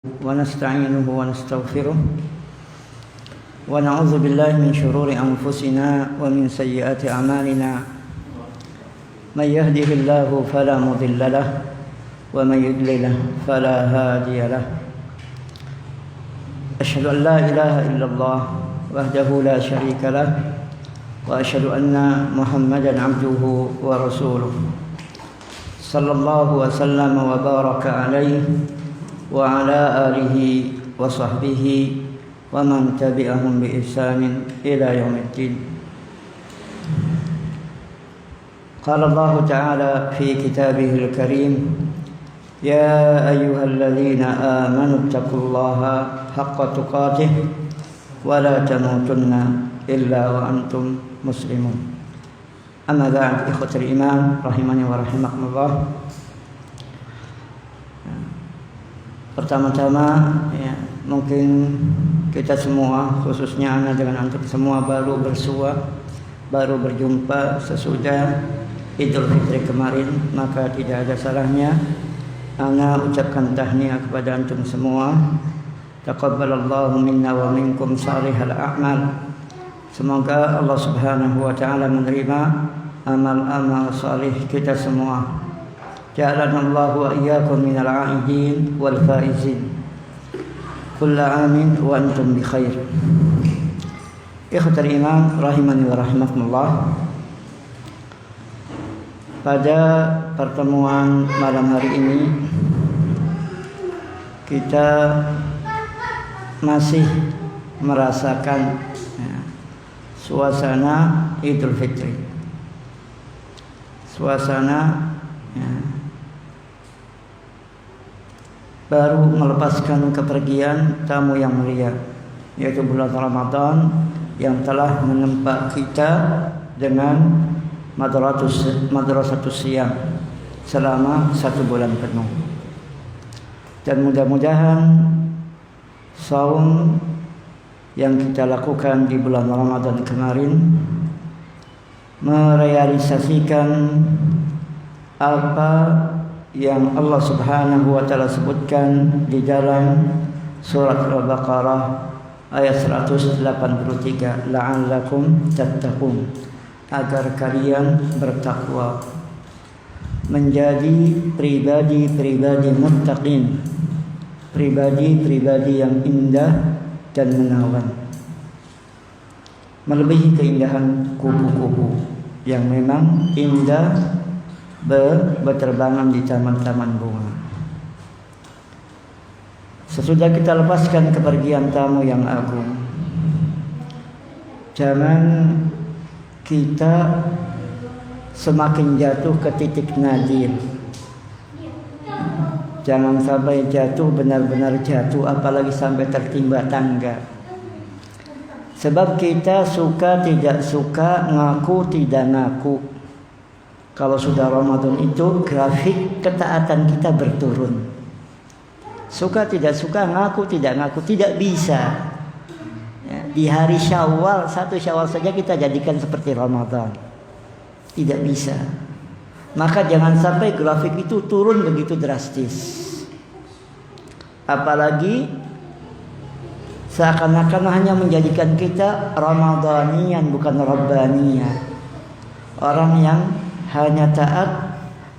ونستعينه ونستغفره ونعوذ بالله من شرور أنفسنا ومن سيئات أعمالنا من يهده الله فلا مضل له ومن يضلل فلا هادي له أشهد أن لا إله إلا الله وحده لا شريك له وأشهد أن محمدا عبده ورسوله صلى الله وسلم وبارك عليه وعلى آله وصحبه ومن تبعهم بإحسان إلى يوم الدين. قال الله تعالى في كتابه الكريم: يا أيها الذين آمنوا اتقوا الله حق تقاته ولا تموتن إلا وأنتم مسلمون. أما بعد، إخوة الإيمان rahimani wa rahimakumullah. Pertama-tama ya, mungkin kita semua, khususnya ana dengan antum semua baru berjumpa sesudah Idul Fitri kemarin, maka tidak ada salahnya ana ucapkan tahniah kepada antum semua. Taqabbalallahu minna wa minkum salihal a'mal. Semoga Allah Subhanahu wa taala menerima amal-amal salih kita semua. Ja'alanallahu wa iyyakum minal 'aidin wal faizin. Kullu 'amin wa antum bi khair. Ikhwatul iman rahimani wa rahimakumullah. Pada pertemuan malam hari ini kita masih merasakan suasana Idul Fitri. Suasana baru melepaskan kepergian tamu yang mulia, yaitu bulan Ramadan yang telah menempa kita dengan madrasatus siyam selama 1 bulan penuh. Dan mudah-mudahan saum yang kita lakukan di bulan Ramadan kemarin merealisasikan apa yang Allah Subhanahu wa taala sebutkan di dalam surat Al-Baqarah ayat 183, la'allakum tattaqun, agar kalian bertakwa, menjadi pribadi-pribadi muttaqin, pribadi-pribadi yang indah dan menawan, melebihi keindahan kupu-kupu yang memang indah berterbangan di taman-taman bunga. Sesudah kita lepaskan kepergian tamu yang agung, jangan kita semakin jatuh ke titik nadir. Jangan sampai jatuh, benar-benar jatuh, apalagi sampai tertimba tangga. Sebab kita suka tidak suka, ngaku tidak ngaku, kalau sudah Ramadan itu grafik ketaatan kita berturun. Suka tidak suka, ngaku tidak ngaku, tidak bisa ya, di hari Syawal, 1 Syawal saja kita jadikan seperti Ramadan. Tidak bisa. Maka jangan sampai grafik itu turun begitu drastis. Apalagi seakan-akan hanya menjadikan kita Ramadanian bukan Rabbanian. Orang yang hanya taat,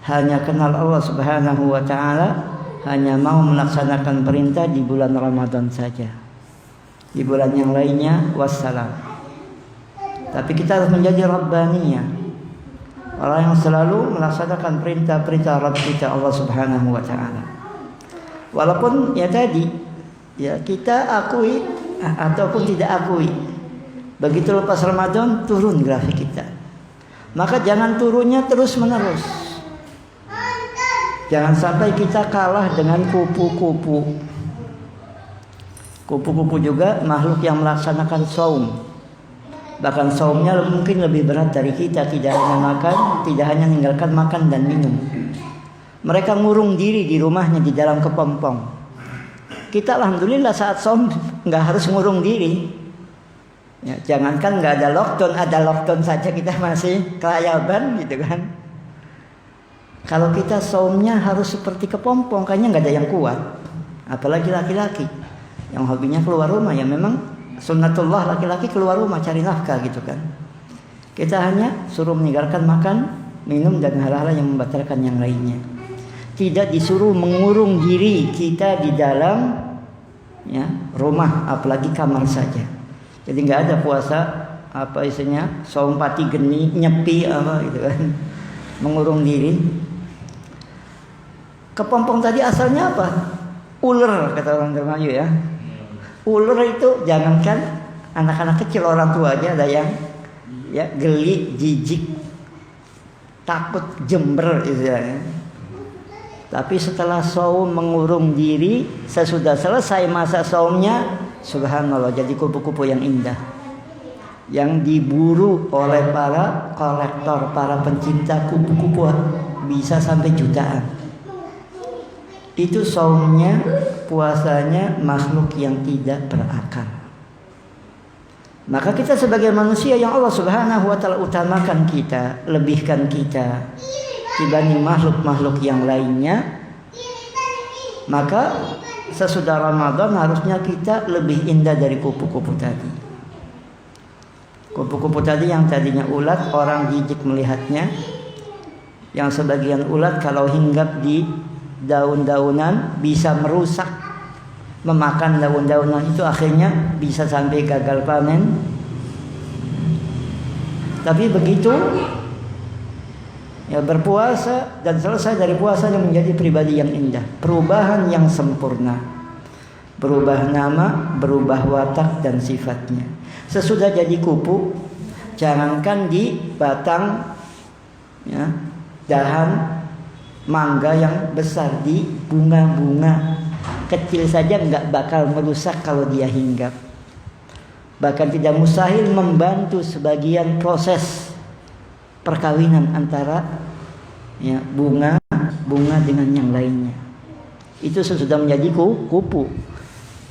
hanya kenal Allah Subhanahu wa taala, hanya mau melaksanakan perintah di bulan Ramadan saja. Di bulan yang lainnya wassalam. Tapi kita harus menjadi Rabbaniyah, orang yang selalu melaksanakan perintah-perintah Rabb kita Allah Subhanahu wa taala. Walaupun ya tadi ya kita akui ataupun tidak akui, begitu lepas Ramadan turun grafik kita. Maka jangan turunnya terus menerus. Jangan sampai kita kalah dengan kupu-kupu. Kupu-kupu juga makhluk yang melaksanakan saum. Bahkan saumnya mungkin lebih berat dari kita. Tidak hanya makan, tidak hanya meninggalkan makan dan minum. Mereka ngurung diri di rumahnya di dalam kepompong. Kita alhamdulillah saat saum nggak harus ngurung diri. Ya, jangankan nggak ada lockdown saja kita masih kelayaban gitu kan. Kalau kita saumnya harus seperti kepompong, kayaknya nggak ada yang kuat. Apalagi laki-laki yang hobinya keluar rumah, ya memang sunnatullah laki-laki keluar rumah cari nafkah gitu kan. Kita hanya suruh meninggalkan makan, minum dan hal-hal yang membatalkan yang lainnya. Tidak disuruh mengurung diri kita di dalam ya rumah, apalagi kamar saja. Jadi nggak ada puasa apa isinya saum pati geni nyepi apa gitu kan, mengurung diri. Kepompong tadi asalnya apa? Ular kata orang Melayu ya. Ular itu jangankan anak-anak kecil, orang tua aja ada yang ya geli, jijik, takut, jember istilahnya. Tapi setelah saum mengurung diri, sesudah selesai masa saumnya, subhanallah jadi kupu-kupu yang indah, yang diburu oleh para kolektor, para pencinta kupu-kupu bisa sampai jutaan. Itu saumnya, puasanya makhluk yang tidak berakal. Maka kita sebagai manusia yang Allah Subhanahu wa taala utamakan kita, lebihkan kita dibanding makhluk-makhluk yang lainnya, maka sesudah Ramadan harusnya kita lebih indah dari kupu-kupu tadi. Kupu-kupu tadi yang tadinya ulat, orang jijik melihatnya. Yang sebagian ulat kalau hinggap di daun-daunan bisa merusak, memakan daun-daunan itu, akhirnya bisa sampai gagal panen. Tapi begitu ya berpuasa dan selesai dari puasanya menjadi pribadi yang indah, perubahan yang sempurna, berubah nama, berubah watak dan sifatnya. Sesudah jadi kupu, jangankan di batang ya, dahan mangga yang besar, di bunga-bunga kecil saja nggak bakal merusak kalau dia hinggap. Bahkan tidak mustahil membantu sebagian proses perkawinan antara ya, bunga dengan yang lainnya. Itu sudah menjadi kupu.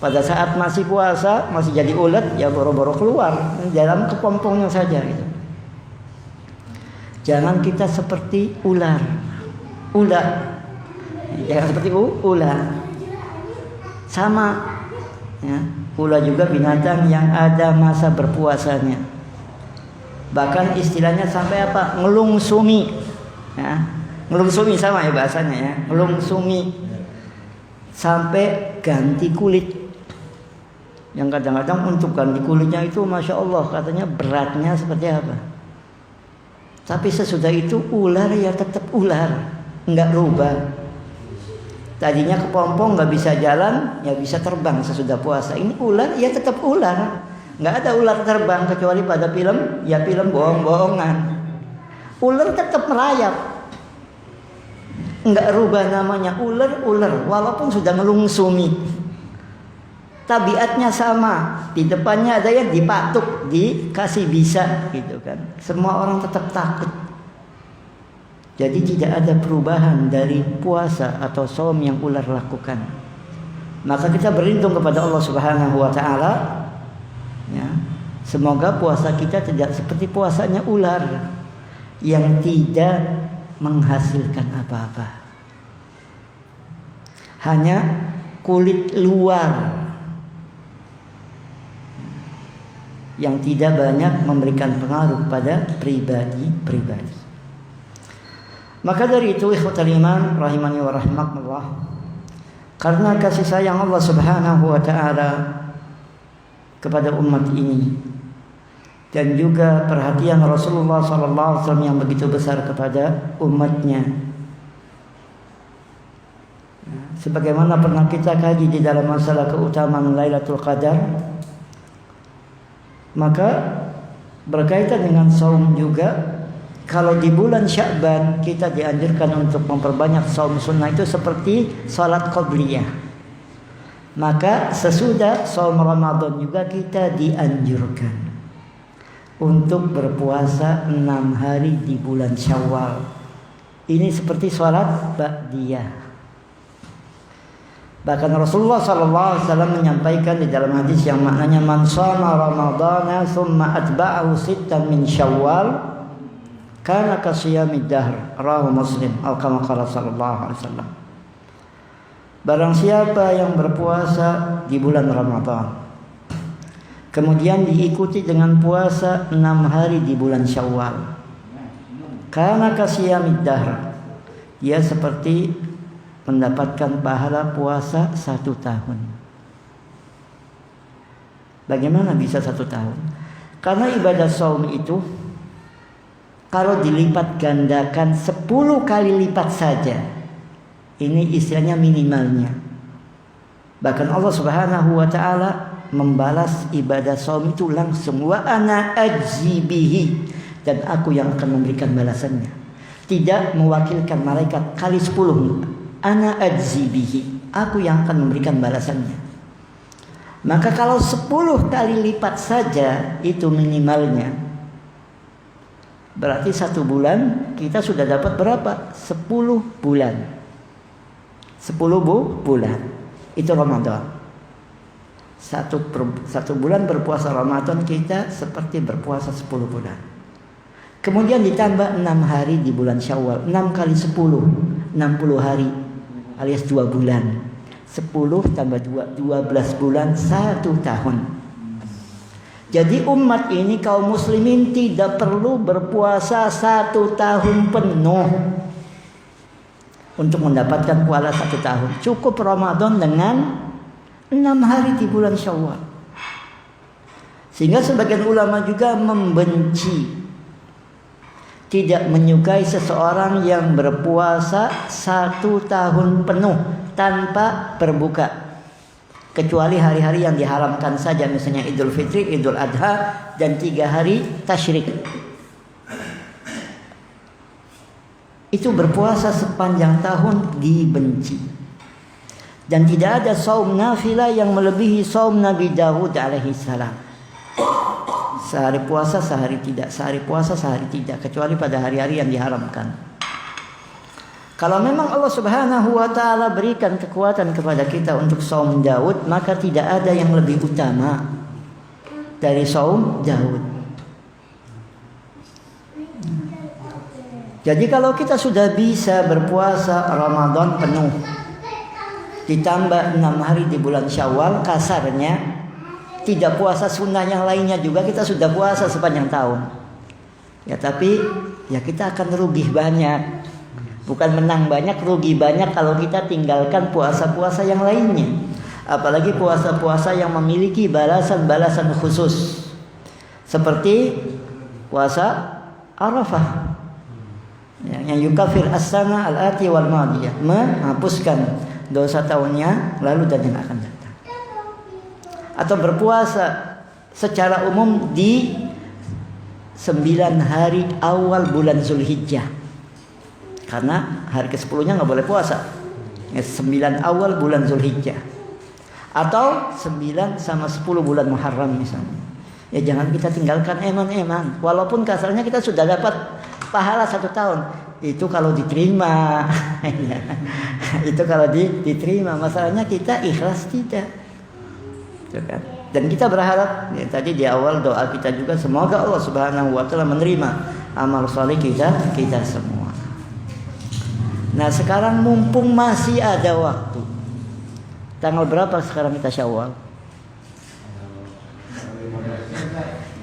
Pada saat masih puasa, masih jadi ulet, ya boro-boro keluar dalam kepompongnya saja gitu. Jangan kita seperti ular. Jangan seperti ular. Sama ya, ular juga binatang yang ada masa berpuasanya. Bahkan istilahnya sampai apa? Ngelungsumi ya. Ngelungsumi sama ya bahasanya ya. Ngelungsumi sampai ganti kulit. Yang kadang-kadang untuk ganti kulitnya itu Masya Allah katanya beratnya seperti apa. Tapi sesudah itu ular ya tetap ular, nggak rubah. Tadinya kepompong nggak bisa jalan, ya bisa terbang sesudah puasa. Ini ular ya tetap ular, nggak ada ular terbang kecuali pada film, ya film bohong-bohongan. Ular tetap merayap, nggak rubah namanya ular walaupun sudah ngelungsumi. Tabiatnya sama, di depannya ada yang dipatuk, dikasih bisa gitu kan. Semua orang tetap takut. Jadi tidak ada perubahan dari puasa atau saum yang ular lakukan. Maka kita berlindung kepada Allah Subhanahu wa taala ya. Semoga puasa kita tidak seperti puasanya ular yang tidak menghasilkan apa-apa. Hanya kulit luar yang tidak banyak memberikan pengaruh pada pribadi. Maka dari itu ikhwatal iman rahimani wa rahmakumullah, karena kasih sayang Allah Subhanahu wa taala kepada umat ini dan juga perhatian Rasulullah sallallahu alaihi wasallam yang begitu besar kepada umatnya, sebagaimana pernah kita kaji di dalam masalah keutamaan Lailatul Qadar, maka berkaitan dengan saum juga. Kalau di bulan Sya'ban kita dianjurkan untuk memperbanyak saum sunnah itu seperti salat qabliyah. Maka sesudah saum Ramadan juga kita dianjurkan untuk berpuasa 6 hari di bulan Syawal. Ini seperti salat ba'diyah. Bahkan Rasulullah SAW menyampaikan di dalam hadis yang maknanya man shama Ramadana thumma atba'ahu sittan min Syawal kana kasiyamid dahr, rawahu Muslim, al kama qala sallallahu alaihi wasallam. Barang siapa yang berpuasa di bulan Ramadan, kemudian diikuti dengan puasa 6 hari di bulan Syawal, karena kasiyamid dahr, dia seperti mendapatkan pahala puasa 1 tahun. Bagaimana bisa 1 tahun? Karena ibadah saum itu kalau dilipat gandakan 10 kali lipat saja, ini istilahnya minimalnya. Bahkan Allah Subhanahu wa taala membalas ibadah saum itu langsung, wa ana ajzi bihi, dan aku yang akan memberikan balasannya. Tidak mewakilkan malaikat kali 10. Ana ajzi bihi, aku yang akan memberikan balasannya. Maka kalau 10 kali lipat saja itu minimalnya, berarti 1 bulan kita sudah dapat berapa? 10 bulan. 10 bulan. Itu Ramadan. Satu bulan berpuasa Ramadan kita seperti berpuasa 10 bulan. Kemudian ditambah 6 hari di bulan Syawal. 6 kali 10, 60 hari alias 2 bulan. 10 tambah 2, 12 bulan, 1 tahun. Jadi umat ini, kaum muslimin, tidak perlu berpuasa 1 tahun penuh untuk mendapatkan pahala 1 tahun. Cukup Ramadan dengan 6 hari di bulan Syawal. Sehingga sebagian ulama juga membenci, tidak menyukai seseorang yang berpuasa 1 tahun penuh tanpa berbuka, kecuali hari-hari yang diharamkan saja, misalnya Idul Fitri, Idul Adha, dan 3 hari tasyrik. Itu berpuasa sepanjang tahun dibenci. Dan tidak ada saum nafilah yang melebihi saum Nabi Daud alaihi salam. Sehari puasa, sehari tidak. Sehari puasa, sehari tidak. Kecuali pada hari-hari yang diharamkan. Kalau memang Allah Subhanahu wa ta'ala berikan kekuatan kepada kita untuk saum Daud, maka tidak ada yang lebih utama dari saum Daud. Jadi kalau kita sudah bisa berpuasa Ramadan penuh, ditambah 6 hari di bulan Syawal, kasarnya tidak puasa sunnah yang lainnya juga, kita sudah puasa sepanjang tahun. Ya tapi ya kita akan rugi banyak. Bukan menang banyak, rugi banyak kalau kita tinggalkan puasa-puasa yang lainnya. Apalagi puasa-puasa yang memiliki balasan-balasan khusus. Seperti puasa Arafah, yang yukafir as-sana al-ati wal madiyah, menghapuskan dosa tahunnya lalu dan yang akan datang. Atau berpuasa secara umum di 9 hari awal bulan Zulhijjah, karena hari ke-10-nya nggak boleh puasa. 9 awal bulan Zulhijjah, atau 9 sama 10 bulan Muharram misalnya. Ya jangan kita tinggalkan eman-eman, walaupun kasarnya kita sudah dapat pahala 1 tahun. Itu kalau diterima. Itu kalau diterima. Masalahnya kita ikhlas tidak. Dan kita berharap, ya, tadi di awal doa kita juga, semoga Allah Subhanahu wa ta'ala menerima amal saleh kita semua. Nah sekarang mumpung masih ada waktu. Tanggal berapa sekarang kita Syawal?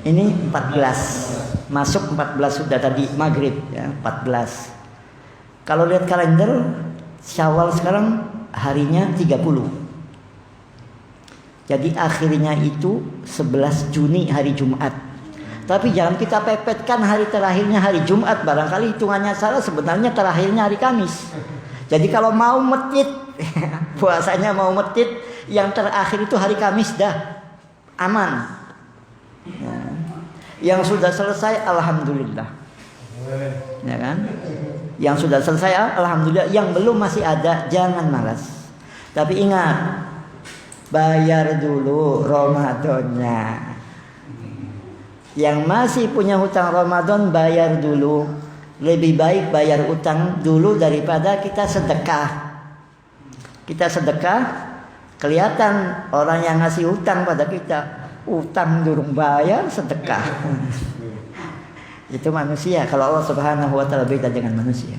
Ini 14. Masuk 14 sudah tadi maghrib ya, 14. Kalau lihat kalender Syawal sekarang harinya 30. Jadi akhirnya itu 11 Juni hari Jumat. Tapi jangan kita pepetkan hari terakhirnya hari Jumat, barangkali hitungannya salah, sebenarnya terakhirnya hari Kamis. Jadi kalau mau metit puasanya mau metit, yang terakhir itu hari Kamis dah aman. Ya. Yang sudah selesai alhamdulillah. Ya kan? Yang sudah selesai alhamdulillah, yang belum masih ada jangan malas. Tapi ingat, bayar dulu Ramadannya. Yang masih punya hutang Ramadan bayar dulu. Lebih baik bayar utang dulu daripada kita sedekah. Kita sedekah, kelihatan orang yang ngasih hutang pada kita, utang durung bayar, sedekah. Itu manusia. Kalau Allah Subhanahu wa ta'ala beda dengan manusia.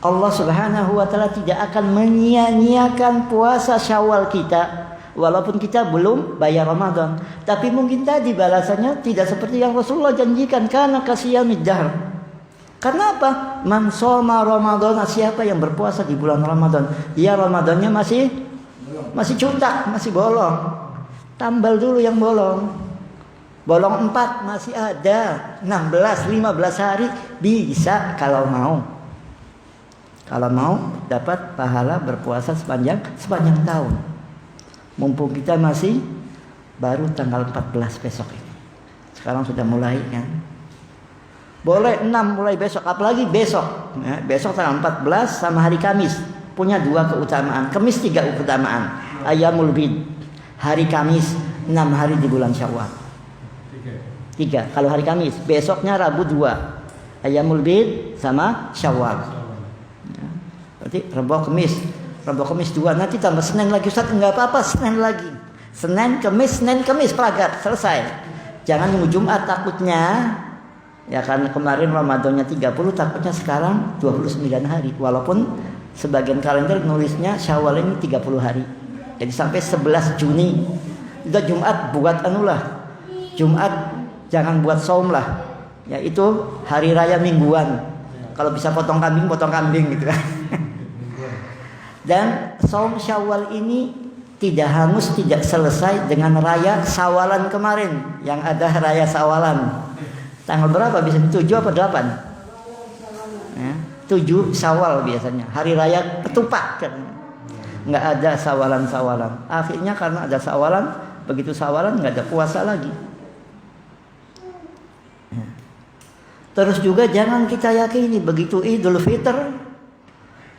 Allah Subhanahu wa taala tidak akan menyia-nyiakan puasa Syawal kita walaupun kita belum bayar Ramadan. Tapi mungkin tadi balasannya tidak seperti yang Rasulullah janjikan, karena kasiyamid dahr. Karena apa? Man shoma Ramadan, siapa yang berpuasa di bulan Ramadan, dia Ramadannya masih cutak, masih bolong. Tambal dulu yang bolong. Bolong 4 masih ada, 16, 15 hari bisa kalau mau. Kalau mau dapat pahala berpuasa sepanjang tahun. Mumpung kita masih baru tanggal 14 besok ini. Sekarang sudah mulai kan. Boleh 6 mulai besok, apalagi besok. Ya, besok tanggal 14 sama hari Kamis punya 2 keutamaan. Kamis 3 keutamaan. Ayyamul bid. Hari Kamis 6 hari di bulan Syawal. 3 kalau hari Kamis. Besoknya Rabu 2. Ayyamul bid sama Syawal. Berarti Rabu Kamis 2, nanti tambah Senin lagi Ustaz, enggak apa-apa, Senin lagi. Senin Kamis peragat, selesai. Jangan nunggu Jumat takutnya. Ya karena kemarin Ramadannya 30, takutnya sekarang 29 hari. Walaupun sebagian kalender nulisnya Syawal ini 30 hari. Jadi sampai 11 Juni. Udah Jumat buat anulah. Jumat jangan buat saum lah. Yaitu hari raya mingguan. Kalau bisa potong kambing gitu kan. Dan saum Syawal ini tidak hangus, tidak selesai dengan raya Sawalan kemarin. Yang ada raya Sawalan. Tanggal berapa bisa? 7 apa 8? Ya, 7 Syawal biasanya. Hari raya ketupat kan. Nggak ada Sawalan. Akhirnya karena ada Sawalan, begitu Sawalan nggak ada puasa lagi. Ya. Terus juga jangan kita yakini begitu Idul Fitr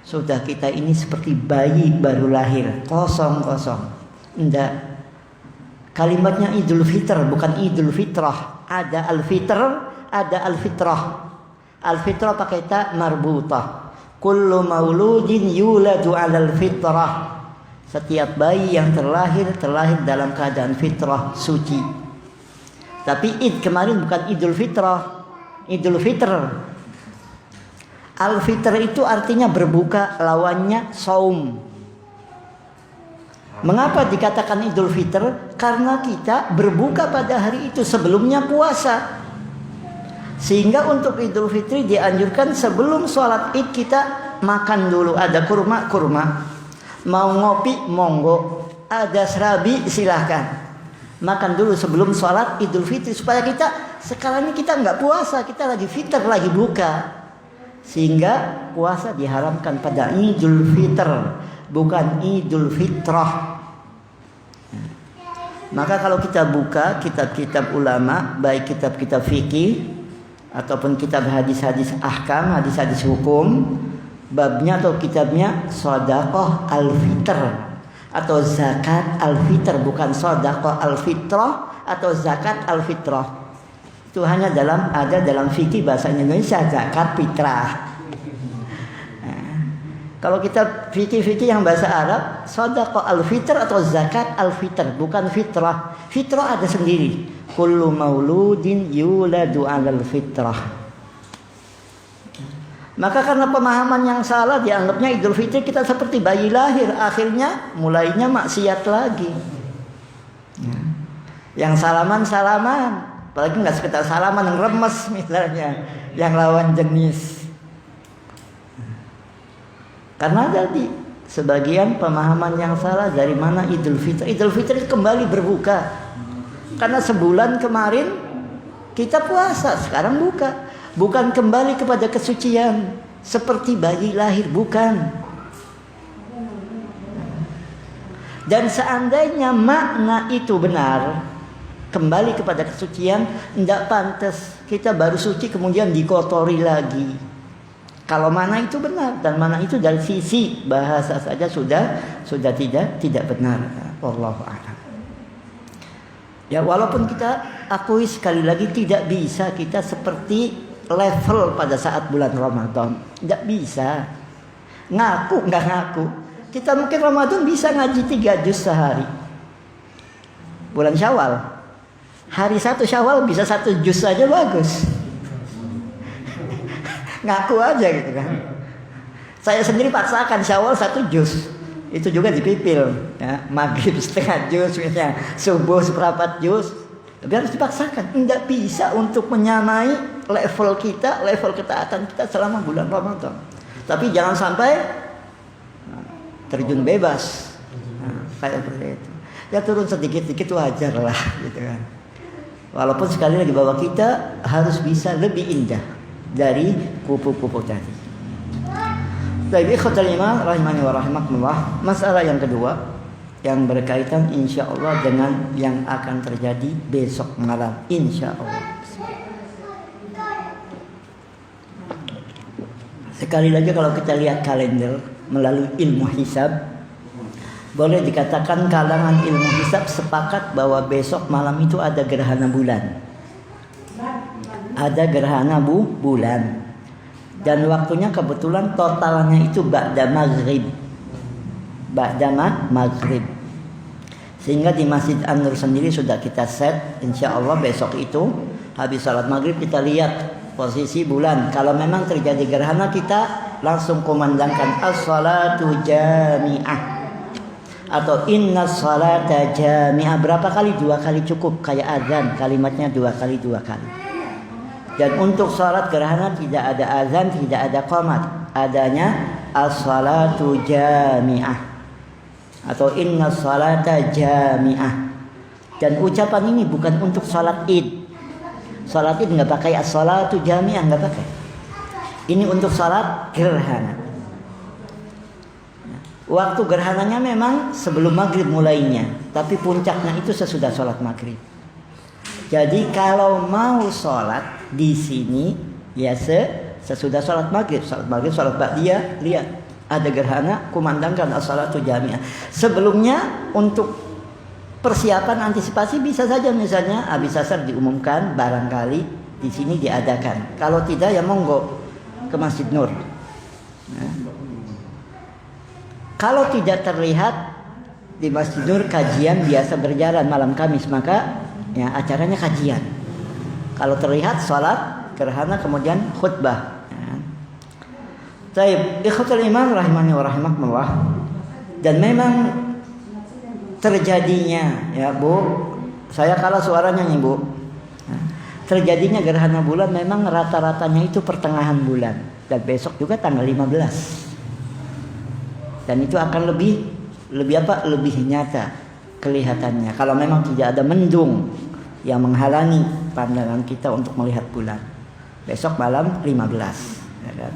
sudah kita ini seperti bayi baru lahir, kosong. Enggak. Kalimatnya Idul Fitr bukan Idul Fitrah. Ada Al-Fitr, ada Al-Fitrah. Al-Fitrah pakai ta marbutah. Kullu mauludin yuladu 'alal fitrah. Setiap bayi yang terlahir dalam keadaan fitrah suci. Tapi Id kemarin bukan Idul Fitrah, Idul Fitr. Al-Fitr itu artinya berbuka, lawannya saum. Mengapa dikatakan Idul Fitr? Karena kita berbuka pada hari itu, sebelumnya puasa. Sehingga untuk Idul Fitri dianjurkan sebelum sholat Id kita makan dulu. Ada kurma. Mau ngopi, monggo. Ada serabi, silahkan. Makan dulu sebelum sholat Idul Fitri. Supaya kita, sekarang ini kita nggak puasa, kita lagi fitr, lagi buka. Sehingga puasa diharamkan pada Idul Fitr, bukan Idul Fitrah. Maka kalau kita buka kitab-kitab ulama, baik kitab-kitab fikih ataupun kitab hadis-hadis ahkam, hadis-hadis hukum, babnya atau kitabnya Shadaqah Al-Fitr atau Zakat Al-Fitr, bukan Shadaqah Al-Fitrah atau Zakat Al-Fitrah. Itu hanya ada dalam fikih bahasa Indonesia, zakat fitrah. Nah, kalau kita fikih yang bahasa Arab, shadaqah al-fitr atau zakat al-fitr, bukan fitrah. Fitrah ada sendiri. Kullu mauludin yuladu 'alal fitrah. Maka karena pemahaman yang salah dianggapnya Idul Fitri kita seperti bayi lahir, akhirnya mulainya maksiat lagi. Yang salaman. Apalagi nggak sekedar salaman, yang remes misalnya, yang lawan jenis. Karena tadi sebagian pemahaman yang salah dari mana Idul Fitri. Idul Fitri kembali berbuka. Karena sebulan kemarin kita puasa, sekarang buka. Bukan kembali kepada kesucian seperti bayi lahir, bukan. Dan seandainya makna itu benar, kembali kepada kesucian, tidak pantas kita baru suci kemudian dikotori lagi. Kalau mana itu benar, dan mana itu dari sisi bahasa saja sudah tidak benar. Wallahu a'lam. Ya, walaupun kita akui sekali lagi tidak bisa kita seperti level pada saat bulan Ramadan, tidak bisa. Nggak ngaku. Kita mungkin Ramadan bisa ngaji 3 juz sehari. Bulan Syawal, hari 1 Syawal bisa 1 juz saja bagus. Ngaku aja gitu kan. Saya sendiri paksakan Syawal 1 juz. Itu juga dipipil, ya. Maghrib setengah juz, misalnya subuh seperempat juz. Tapi harus dipaksakan. Tidak bisa untuk menyamai level kita, level ketaatan kita selama bulan Ramadan. Tapi jangan sampai terjun bebas. Kayak seperti itu. Ya turun sedikit-sedikit wajar lah, gitu kan. Walaupun sekali lagi bahwa kita harus bisa lebih indah dari kupu-kupu tadi. Baik, ikhwatal iman rahimani wa rahimakumullah. Masalah yang kedua yang berkaitan insyaallah dengan yang akan terjadi besok malam insyaallah. Sekali lagi kalau kita lihat kalender melalui ilmu hisab, boleh dikatakan kalangan ilmu hisab sepakat bahwa besok malam itu ada gerhana bulan. Ada gerhana bulan. Dan waktunya kebetulan totalnya itu ba'da maghrib. Maghrib. Sehingga di Masjid An-Nur sendiri sudah kita set, insyaallah besok itu habis salat maghrib kita lihat posisi bulan. Kalau memang terjadi gerhana kita langsung kumandangkan as-salatu jami'ah atau inna salata jami'ah. Berapa kali? 2 kali cukup, kayak azan, kalimatnya 2 kali. Dan untuk salat gerhana tidak ada azan, tidak ada qomat, adanya as-salatu jami'ah atau inna salata jami'ah. Dan ucapan ini bukan untuk salat id. Salat id nggak pakai as-salatu jami'ah, nggak pakai. Ini untuk salat gerhana. Waktu gerhananya memang sebelum maghrib mulainya, tapi puncaknya itu sesudah salat maghrib. Jadi kalau mau sholat di sini ya sesudah sholat maghrib, sholat ba'diyah, lihat ada gerhana, kumandangkan as-salatu jami'ah. Sebelumnya untuk persiapan antisipasi bisa saja misalnya habis asar diumumkan barangkali di sini diadakan. Kalau tidak ya monggo ke Masjid Nur. Nah. Kalau tidak terlihat di Masjid Nur kajian biasa berjalan malam Kamis, maka ya acaranya kajian. Kalau terlihat salat gerhana kemudian khutbah. Baik, ikhwatul iman rahimani wa rahimakumullah. Dan memang terjadinya ya Bu, saya kalah suaranya nih Bu. Terjadinya gerhana bulan memang rata-ratanya itu pertengahan bulan dan besok juga tanggal 15. Dan itu akan lebih nyata kelihatannya kalau memang tidak ada mendung yang menghalangi pandangan kita untuk melihat bulan. Besok malam 15, ya kan?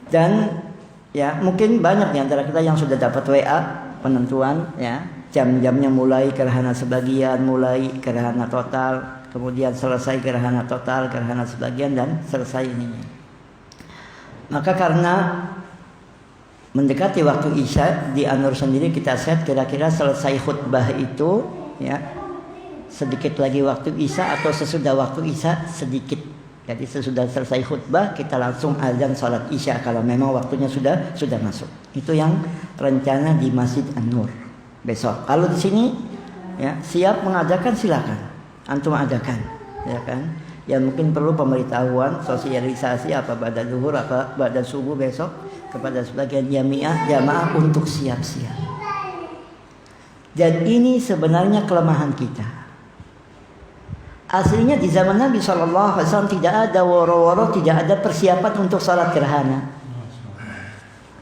Dan ya mungkin banyak di antara kita yang sudah dapat WA penentuan ya, jam-jamnya mulai gerhana sebagian, mulai gerhana total, kemudian selesai gerhana total, gerhana sebagian dan selesai ininya. Maka karena mendekati waktu Isya di An-Nur sendiri kita set kira-kira selesai khutbah itu ya sedikit lagi waktu Isya atau sesudah waktu Isya sedikit. Jadi sesudah selesai khutbah kita langsung azan salat Isya kalau memang waktunya sudah masuk. Itu yang rencana di Masjid An-Nur besok. Kalau di sini ya siap mengadakan silakan. Antum adakan, ya kan? Ya mungkin perlu pemberitahuan, sosialisasi apa pada zuhur apa pada subuh besok kepada sebagian jamaah untuk siap-siap. Dan ini sebenarnya kelemahan kita. Aslinya di zaman Nabi SAW tidak ada woro-woro, tidak ada persiapan untuk salat gerhana.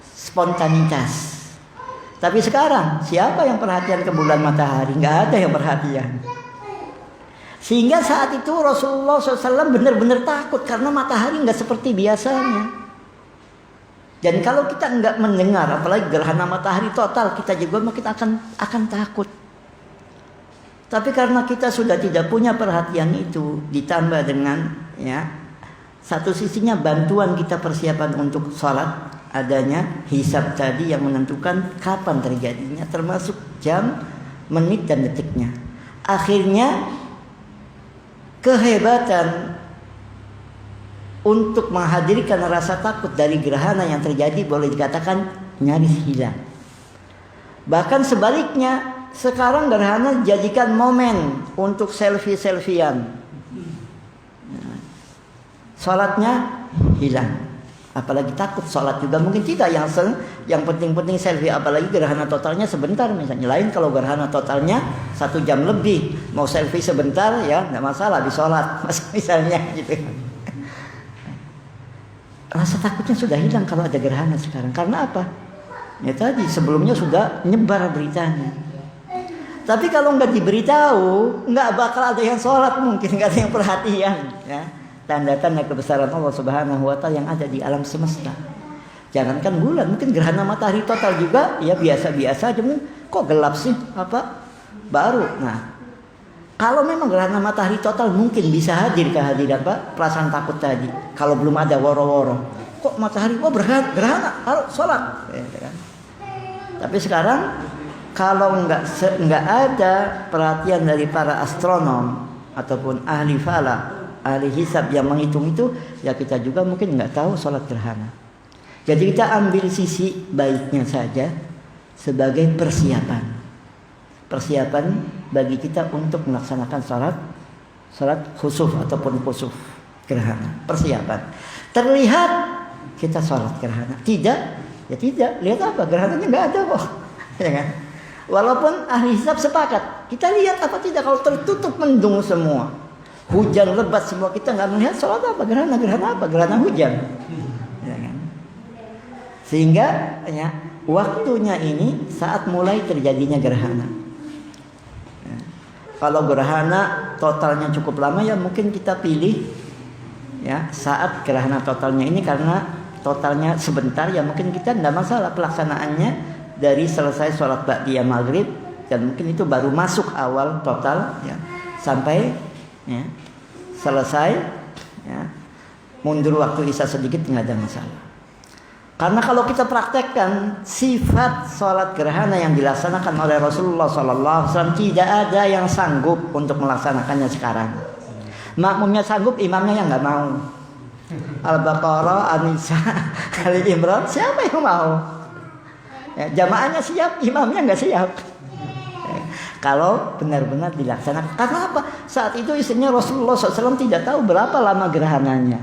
Spontanitas. Tapi sekarang siapa yang perhatian ke bulan matahari? Nggak ada yang perhatian. Sehingga saat itu Rasulullah SAW benar-benar takut karena matahari nggak seperti biasanya. Dan kalau kita nggak mendengar, apalagi gerhana matahari total, kita juga makin akan takut. Tapi karena kita sudah tidak punya perhatian itu, ditambah dengan ya satu sisinya bantuan kita persiapan untuk sholat, adanya hisab tadi yang menentukan kapan terjadinya, termasuk jam, menit dan detiknya. Akhirnya kehebatan untuk menghadirkan rasa takut dari gerhana yang terjadi boleh dikatakan nyaris hilang. Bahkan sebaliknya, sekarang gerhana dijadikan momen untuk selfie-selfian. Salatnya hilang. Apalagi takut sholat juga mungkin tidak, yang penting-penting selfie, apalagi gerhana totalnya sebentar misalnya. Lain kalau gerhana totalnya 1 jam lebih, mau selfie sebentar ya nggak masalah di sholat misalnya gitu. Rasa takutnya sudah hilang kalau ada gerhana sekarang. Karena apa? Ya tadi sebelumnya sudah nyebar beritanya. Tapi kalau nggak diberitahu, nggak bakal ada yang sholat, mungkin nggak ada yang perhatian ya. Tanda-tanda kebesaran Allah Subhanahu wa Ta'ala yang ada di alam semesta. Jangankan bulan, mungkin gerhana matahari total juga ya biasa-biasa aja. Kok gelap sih? Apa? Baru. Nah, kalau memang gerhana matahari total mungkin bisa hadir kehadiran perasaan takut tadi. Kalau belum ada woro-woro. Kok matahari? Oh gerhana, harus sholat. Ya, kan? Tapi sekarang kalau nggak ada perhatian dari para astronom ataupun ahli falak, ahli hisab yang menghitung itu, ya kita juga mungkin nggak tahu sholat gerhana. Jadi kita ambil sisi baiknya saja sebagai persiapan bagi kita untuk melaksanakan sholat khusuf ataupun kusuf gerhana. Persiapan. Terlihat kita sholat gerhana, tidak, ya tidak. Lihat apa? Gerhananya nggak ada kok, ya kan? Walaupun ahli hisab sepakat, kita lihat apa tidak kalau tertutup mendung semua. Hujan lebat semua, kita nggak melihat sholat apa, gerhana apa, gerhana hujan, ya kan? Sehingga ya, waktunya ini saat mulai terjadinya gerhana. Ya. Kalau gerhana totalnya cukup lama ya mungkin kita pilih ya saat gerhana totalnya ini, karena totalnya sebentar ya mungkin kita tidak masalah pelaksanaannya dari selesai sholat ba'diyah maghrib, dan mungkin itu baru masuk awal total ya sampai ya, selesai ya, mundur waktu isya sedikit nggak ada masalah. Karena kalau kita praktekkan sifat sholat gerhana yang dilaksanakan oleh Rasulullah SAW, tidak ada yang sanggup untuk melaksanakannya sekarang. Makmumnya sanggup, imamnya yang nggak mau. Al-Baqarah, An-Nisa, Ali Imran, siapa yang mau? Ya, jamaahnya siap, imamnya nggak siap. Kalau benar-benar dilaksanakan. Karena apa? Saat itu istrinya Rasulullah SAW tidak tahu berapa lama gerhananya.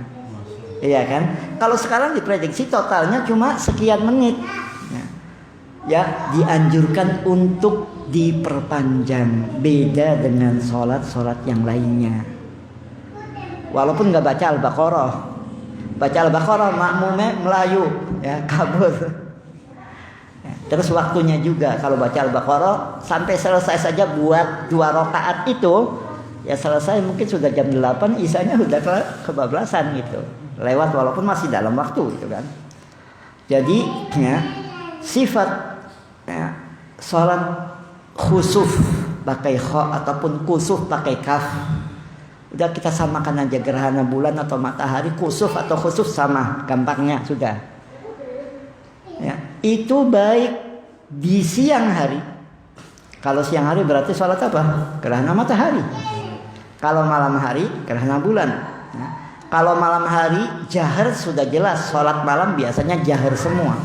Iya kan? Kalau sekarang diprediksi totalnya cuma sekian menit. Ya, dianjurkan untuk diperpanjang. Beda dengan sholat yang lainnya. Walaupun nggak baca Al-Baqarah. Baca Al-Baqarah makmumnya melayu, ya kabur. Terus waktunya juga kalau baca Al-Baqarah sampai selesai saja buat 2 rakaat itu ya selesai mungkin sudah jam 8, isanya sudah kebablasan gitu. Lewat walaupun masih dalam waktu gitu kan. Jadi ya, sifat ya, sholat khusuf pakai kha ataupun kusuf pakai kaf. Udah kita samakan aja, gerhana bulan atau matahari, kusuf atau khusuf sama, gampangnya sudah. Ya, itu baik di siang hari. Kalau siang hari berarti sholat apa? Gerhana matahari. Kalau malam hari gerhana bulan. Ya. Kalau malam hari jahar sudah jelas, sholat malam biasanya jahar semua.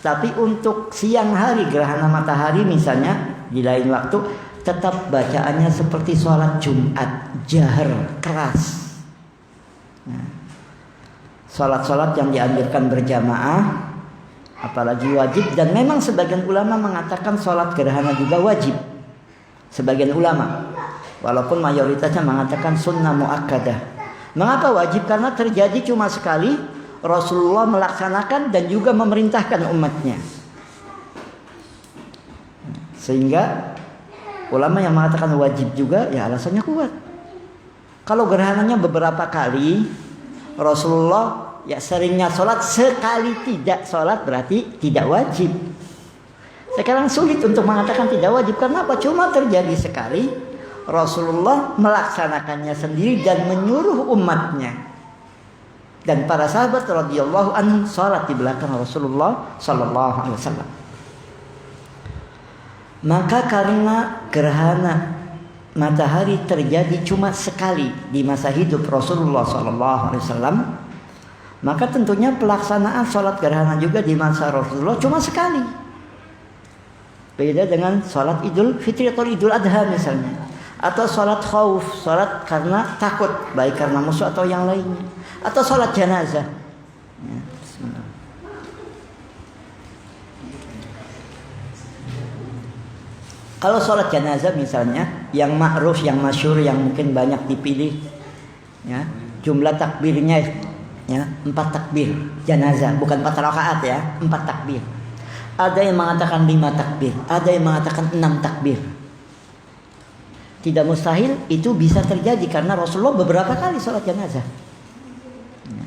Tapi untuk siang hari gerhana matahari misalnya di lain waktu, tetap bacaannya seperti sholat Jumat, jahar keras. Nah, sholat-sholat yang dianjurkan berjamaah, apalagi wajib, dan memang sebagian ulama mengatakan sholat gerhana juga wajib. Sebagian ulama, walaupun mayoritasnya mengatakan sunnah muakkadah. Mengapa wajib? Karena terjadi cuma sekali, Rasulullah melaksanakan dan juga memerintahkan umatnya. Sehingga ulama yang mengatakan wajib juga ya alasannya kuat. Kalau gerhananya beberapa kali, Rasulullah ya seringnya sholat, sekali tidak sholat berarti tidak wajib. Sekarang sulit untuk mengatakan tidak wajib. Karena apa? Cuma terjadi sekali, Rasulullah melaksanakannya sendiri dan menyuruh umatnya. Dan para sahabat radhiyallahu anhum sholat di belakang Rasulullah sallallahu alaihi wasallam. Maka karena gerhana matahari terjadi cuma sekali di masa hidup Rasulullah sallallahu alaihi wasallam, maka tentunya pelaksanaan sholat gerhana juga di masa Rasulullah cuma sekali. Beda dengan sholat Idul Fitri atau Idul Adha misalnya, atau sholat khauf, sholat karena takut, baik karena musuh atau yang lainnya, atau sholat jenazah. Kalau sholat jenazah misalnya, yang ma'ruf, yang masyhur, yang mungkin banyak dipilih, ya, jumlah takbirnya ya 4 takbir jenazah, bukan 4 rakaat ya, 4 takbir. Ada yang mengatakan 5 takbir, ada yang mengatakan 6 takbir. Tidak mustahil itu bisa terjadi karena Rasulullah beberapa kali sholat jenazah. Ya.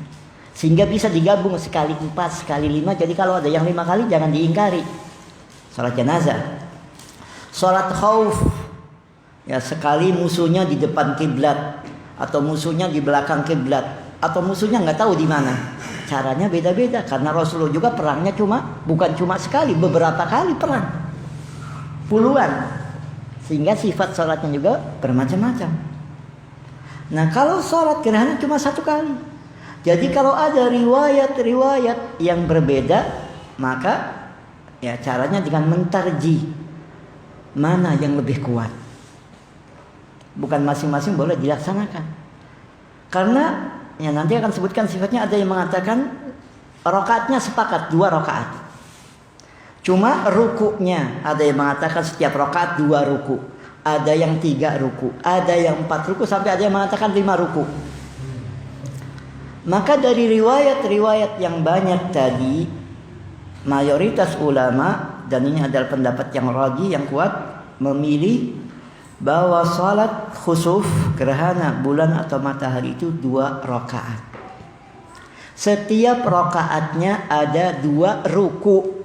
Sehingga bisa digabung sekali 4, sekali 5. Jadi kalau ada yang 5 kali jangan diingkari. Sholat jenazah. Sholat khauf, ya sekali musuhnya di depan kiblat, atau musuhnya di belakang kiblat, atau musuhnya nggak tahu di mana. Caranya beda-beda karena Rasulullah juga perangnya bukan cuma sekali, beberapa kali perang, puluhan, sehingga sifat sholatnya juga bermacam-macam. Nah kalau sholat gerhana cuma 1 kali, jadi kalau ada riwayat-riwayat yang berbeda, maka ya caranya dengan mentarjih mana yang lebih kuat. Bukan masing-masing boleh dilaksanakan. Karena ya nanti akan sebutkan sifatnya, ada yang mengatakan rakaatnya sepakat 2 rakaat. Cuma rukuknya ada yang mengatakan setiap rakaat 2 ruku. Ada yang 3 ruku, ada yang 4 ruku, sampai ada yang mengatakan 5 ruku. Maka dari riwayat-riwayat yang banyak tadi, mayoritas ulama, dan ini adalah pendapat yang rajih, yang kuat, memilih bahwa salat khusuf, gerhana bulan atau matahari itu 2 rakaat. Setiap rakaatnya ada 2 ruku.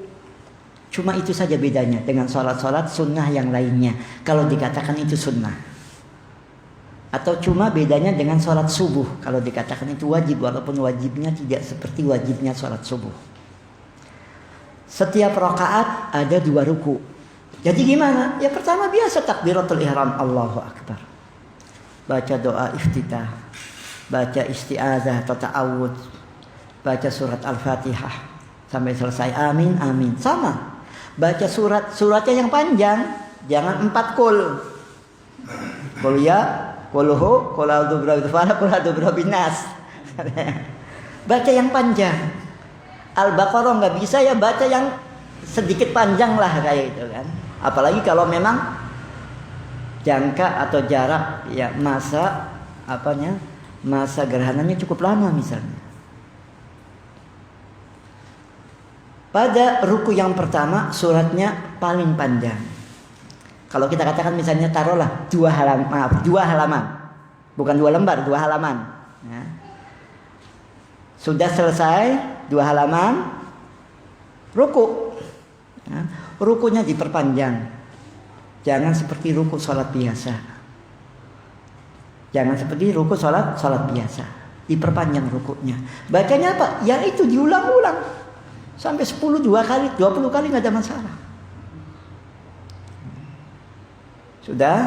Cuma itu saja bedanya dengan salat-salat sunnah yang lainnya, kalau dikatakan itu sunnah. Atau cuma bedanya dengan salat subuh, kalau dikatakan itu wajib, walaupun wajibnya tidak seperti wajibnya salat subuh. Setiap rakaat ada 2 ruku. Jadi gimana? Ya pertama biasa takbiratul ihram, Allahu Akbar. Baca doa iftitah, baca isti'adzah atau ta'awudz, baca surat Al-Fatihah sampai selesai, amin amin. Sama. Baca suratnya yang panjang, jangan 4 kul. Qul ya, qul hu, qul a'udzu birabbil falaq, qul a'udzu birabbin nas. Baca yang panjang. Al-Baqarah nggak bisa, ya baca yang sedikit panjang lah kayak itu kan. Apalagi kalau memang jangka atau jarak ya masa gerhananya cukup lama misalnya. Pada ruku yang pertama suratnya paling panjang. Kalau kita katakan misalnya taruhlah 2 halaman. Bukan 2 lembar, 2 halaman. Ya. Sudah selesai 2 halaman, ruku. Ya, rukunya diperpanjang. Jangan seperti ruku sholat biasa. Jangan seperti ruku sholat biasa. Diperpanjang rukunya. Bacanya apa? Ya itu diulang-ulang. Sampai 10, 2 kali, 20 kali nggak ada masalah. Sudah?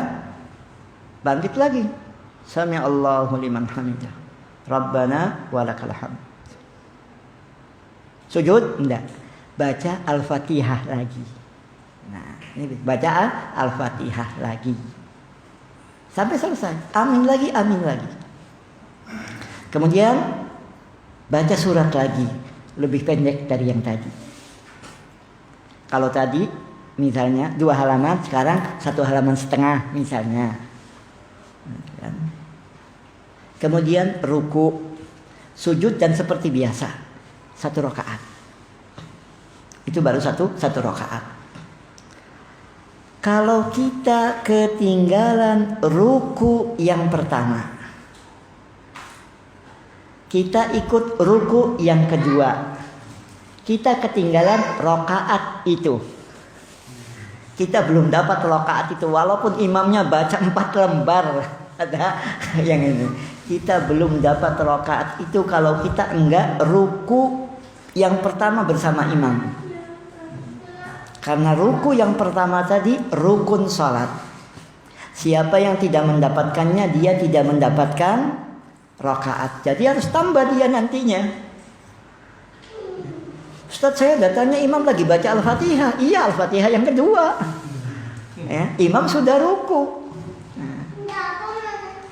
Bangkit lagi. Sami Allahu liman hamidah. Rabbana walakal hamd. Sujud? Enggak. Baca Al-Fatihah lagi. Nah, ini baca Al-Fatihah lagi. Sampai selesai. Amin lagi, amin lagi. Kemudian baca surat lagi. Lebih pendek dari yang tadi. Kalau tadi misalnya 2 halaman, sekarang 1,5 halaman misalnya. Kemudian ruku, sujud, dan seperti biasa 1 rakaat. Itu baru satu rakaat. Kalau kita ketinggalan ruku yang pertama, kita ikut ruku yang kedua, kita ketinggalan rakaat itu. Kita belum dapat rakaat itu, walaupun imamnya baca 4 lembar. Ada yang ini. Kita belum dapat rakaat itu kalau kita enggak ruku yang pertama bersama imam. Karena ruku yang pertama tadi rukun salat. Siapa yang tidak mendapatkannya, dia tidak mendapatkan rakaat. Jadi harus tambah dia nantinya. Ustaz, saya datanya imam lagi baca Al-Fatihah. Iya, Al-Fatihah yang kedua. Ya, imam sudah ruku.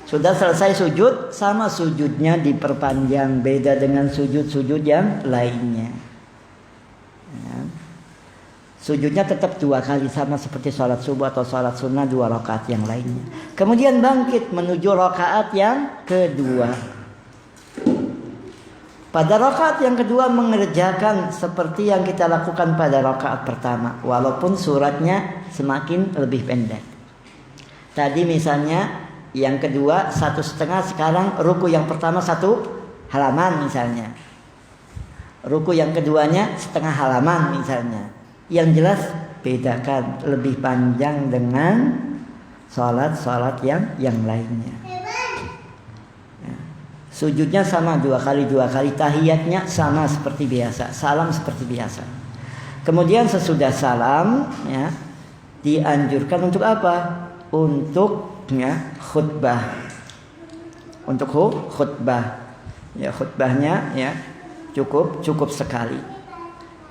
Sudah selesai sujud, sama sujudnya diperpanjang. Beda dengan sujud-sujud yang lainnya. Ya. Sujudnya tetap 2 kali, sama seperti sholat subuh atau sholat sunnah 2 rakaat yang lainnya. Kemudian bangkit menuju rakaat yang kedua. Pada rakaat yang kedua mengerjakan seperti yang kita lakukan pada rakaat pertama, walaupun suratnya semakin lebih pendek. Tadi misalnya yang kedua 1,5, sekarang ruku yang pertama 1 halaman misalnya. Ruku yang keduanya 1/2 halaman misalnya. Yang jelas bedakan lebih panjang dengan sholat yang lainnya. Ya. Sujudnya sama 2 kali, tahiyatnya sama seperti biasa, salam seperti biasa. Kemudian sesudah salam, ya, dianjurkan untuk apa? Untuk khutbah. Untuk khutbah. Ya, khutbahnya ya cukup sekali.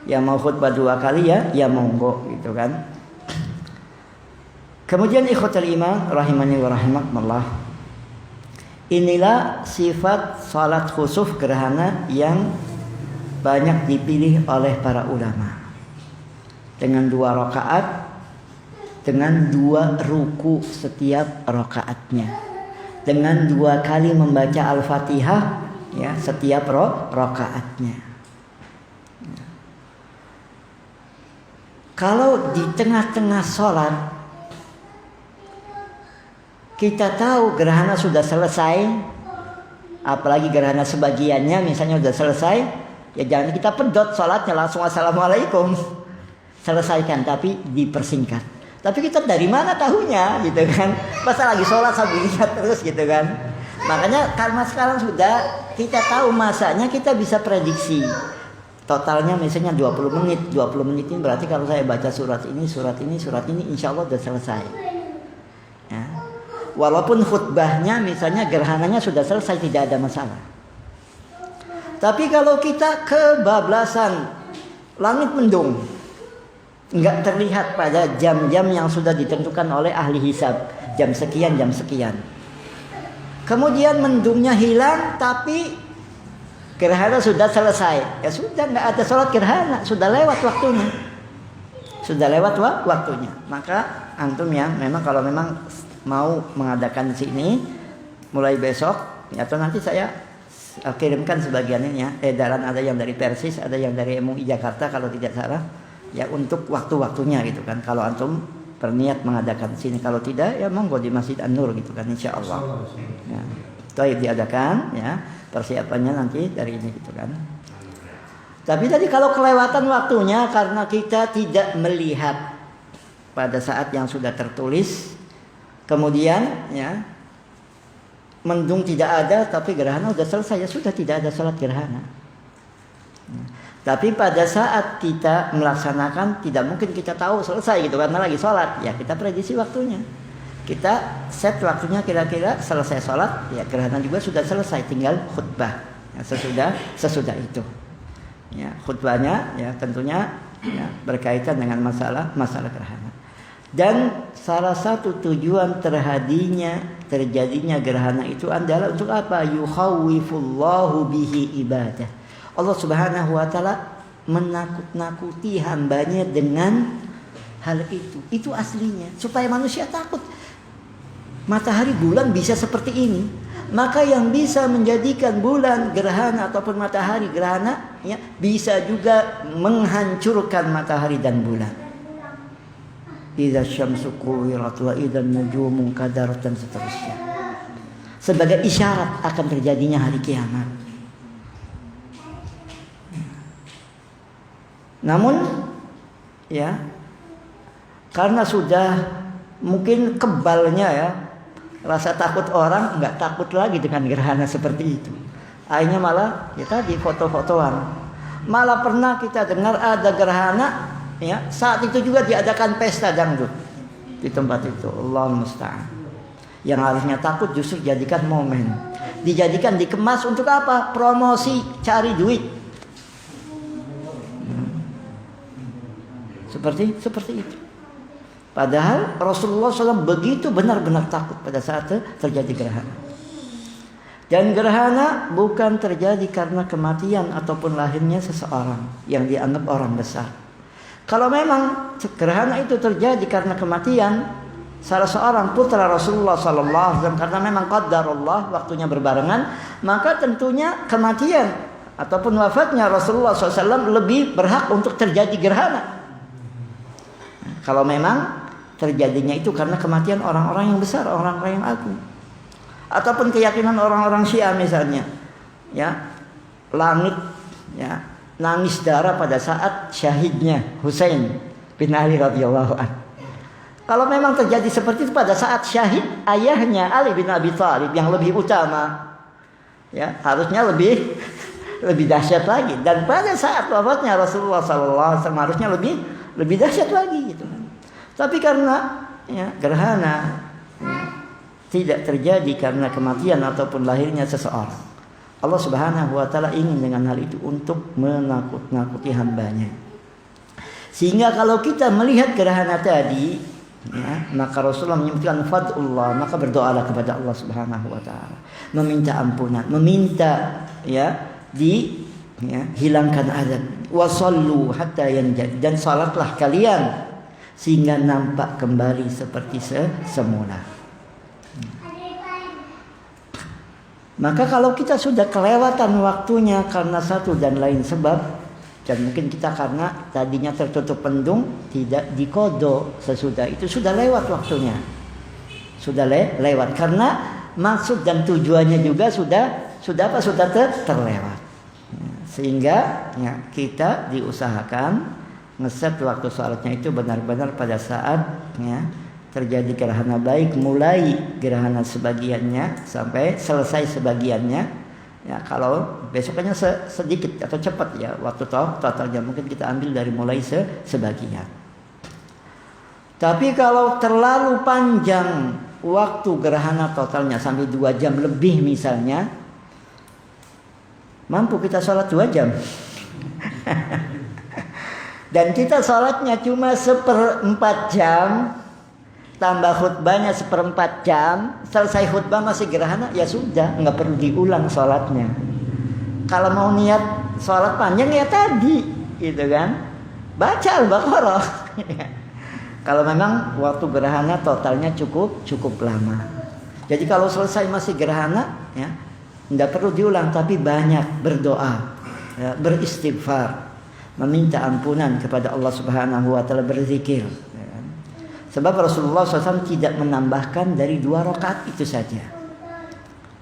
Yang mau khutbah 2 kali ya monggo gitu kan. Kemudian ikhwatul iman rahimani wa rahimakumullah. Inilah sifat salat khusuf gerhana yang banyak dipilih oleh para ulama. Dengan 2 rakaat, dengan 2 ruku setiap rakaatnya, dengan 2 kali membaca Al-Fatihah ya setiap rakaatnya. Kalau di tengah-tengah sholat kita tahu gerhana sudah selesai, apalagi gerhana sebagiannya misalnya sudah selesai, ya jangan kita pedot sholatnya langsung assalamualaikum, selesaikan, tapi dipersingkat. Tapi kita dari mana tahunya gitu kan? Masa lagi sholat sambil lihat terus gitu kan? Makanya karena sekarang sudah kita tahu masanya, kita bisa prediksi. Totalnya misalnya 20 menit. 20 menit ini berarti kalau saya baca surat ini, insya Allah sudah selesai. Ya. Walaupun khutbahnya misalnya gerhananya sudah selesai, tidak ada masalah. Tapi kalau kita kebablasan, langit mendung, nggak terlihat pada jam-jam yang sudah ditentukan oleh ahli hisab, jam sekian. Kemudian mendungnya hilang, tapi gerhana sudah selesai. Ya sudah, nggak ada sholat gerhana, sudah lewat waktunya. Maka antum ya, memang kalau memang mau mengadakan di sini mulai besok, atau nanti saya kirimkan sebagian ini ya, edaran ada yang dari Persis, ada yang dari MUI Jakarta kalau tidak salah, ya untuk waktu-waktunya gitu kan. Kalau antum berniat mengadakan di sini, kalau tidak ya monggo di Masjid An-Nur gitu kan, insya Allah. Ya, itu diadakan ya. Persiapannya nanti dari ini gitu kan. Tapi tadi kalau kelewatan waktunya karena kita tidak melihat pada saat yang sudah tertulis, kemudian ya mendung tidak ada tapi gerhana sudah selesai, ya sudah, tidak ada sholat gerhana. Tapi pada saat kita melaksanakan tidak mungkin kita tahu selesai gitu karena lagi sholat, ya kita prediksi waktunya. Kita set waktunya kira-kira selesai sholat, ya gerhana juga sudah selesai, tinggal khutbah ya, sesudah itu ya, khutbahnya ya tentunya ya, berkaitan dengan masalah gerhana. Dan salah satu tujuan terjadinya gerhana itu adalah untuk apa? Yukhawwifullahu bihi ibadah. Allah Subhanahu wa taala menakut-nakuti hambanya dengan hal itu. Itu aslinya supaya manusia takut. Matahari bulan bisa seperti ini, maka yang bisa menjadikan bulan gerhana ataupun matahari gerhana ya, bisa juga menghancurkan matahari dan bulan. Idza syamsu kuwirat wa idzan nujumu kadarat dan seterusnya. Sebagai isyarat akan terjadinya hari kiamat. Namun ya karena sudah mungkin kebalnya ya, rasa takut orang nggak takut lagi dengan gerhana seperti itu. Akhirnya malah kita di foto-fotoan. Malah pernah kita dengar ada gerhana ya, saat itu juga diadakan pesta dangdut di tempat itu. Allahul musta'an. Yang harusnya takut justru jadikan momen. Dijadikan, dikemas untuk apa? Promosi, cari duit. Seperti itu. Padahal Rasulullah SAW begitu benar-benar takut pada saat terjadi gerhana. Dan gerhana bukan terjadi karena kematian ataupun lahirnya seseorang yang dianggap orang besar. Kalau memang gerhana itu terjadi karena kematian salah seorang putra Rasulullah sallallahu alaihi wasallam karena memang qadarullah waktunya berbarengan, maka tentunya kematian ataupun wafatnya Rasulullah SAW lebih berhak untuk terjadi gerhana. Kalau memang terjadinya itu karena kematian orang-orang yang besar, orang-orang yang agung. Ataupun keyakinan orang-orang Syiah misalnya, ya, langit ya nangis darah pada saat syahidnya Husain bin Ali radhiyallahu anhu. Kalau memang terjadi seperti itu pada saat syahid ayahnya Ali bin Abi Thalib yang lebih utama, ya harusnya lebih dahsyat lagi. Dan pada saat wafatnya Rasulullah SAW harusnya lebih dahsyat lagi gitu. Tapi karena ya, gerhana tidak terjadi karena kematian ataupun lahirnya seseorang, Allah Subhanahu wa taala ingin dengan hal itu untuk menakut-nakuti hambanya. Sehingga kalau kita melihat gerhana tadi, ya, maka Rasulullah menyebutkan fadullah, maka berdoalah kepada Allah Subhanahu wa taala, meminta ampunan, meminta ya hilangkan azab. Wasallu hatta yanjad, dan salatlah kalian sehingga nampak kembali seperti semula. Maka kalau kita sudah kelewatan waktunya karena satu dan lain sebab, dan mungkin kita karena tadinya tertutup pendung tidak dikodok sesudah itu, sudah lewat waktunya, sudah lewat karena maksud dan tujuannya juga sudah terlewat. Sehingga ya, kita diusahakan ngeset waktu sholatnya itu benar-benar pada saat ya, terjadi gerhana, baik mulai gerhana sebagiannya sampai selesai sebagiannya. Ya, kalau besoknya sedikit atau cepat ya waktu totalnya mungkin kita ambil dari mulai sebagian. Tapi kalau terlalu panjang waktu gerhana totalnya sampai 2 jam lebih misalnya, mampu kita sholat 2 jam. Dan kita sholatnya cuma 1/4 jam, tambah khutbahnya 1/4 jam, selesai khutbah masih gerhana, ya sudah, nggak perlu diulang sholatnya. Kalau mau niat sholat panjang ya tadi, gitu kan, baca Al-Baqarah. Kalau memang waktu gerhana totalnya cukup lama. Jadi kalau selesai masih gerhana, ya nggak perlu diulang, tapi banyak berdoa, ya, beristighfar, meminta ampunan kepada Allah Subhanahu wa taala, berzikir. Sebab Rasulullah SAW tidak menambahkan dari 2 rakaat itu saja.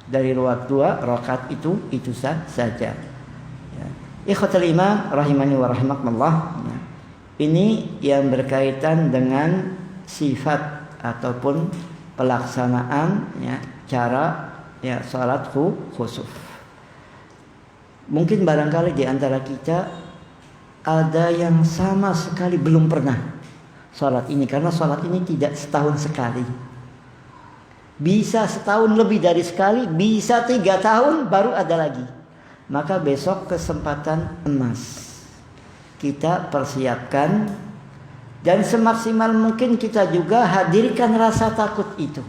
Dari 2 rakaat itu saja. Ya. Ikhwatul iman rahimani wa rahimakumullah. Ya. Ini yang berkaitan dengan sifat ataupun pelaksanaan ya, cara ya salat khusuf. Mungkin barangkali di antara kita ada yang sama sekali belum pernah salat ini, karena salat ini tidak setahun sekali. Bisa setahun lebih dari sekali, bisa 3 tahun baru ada lagi. Maka besok kesempatan emas. Kita persiapkan dan semaksimal mungkin kita juga hadirkan rasa takut itu.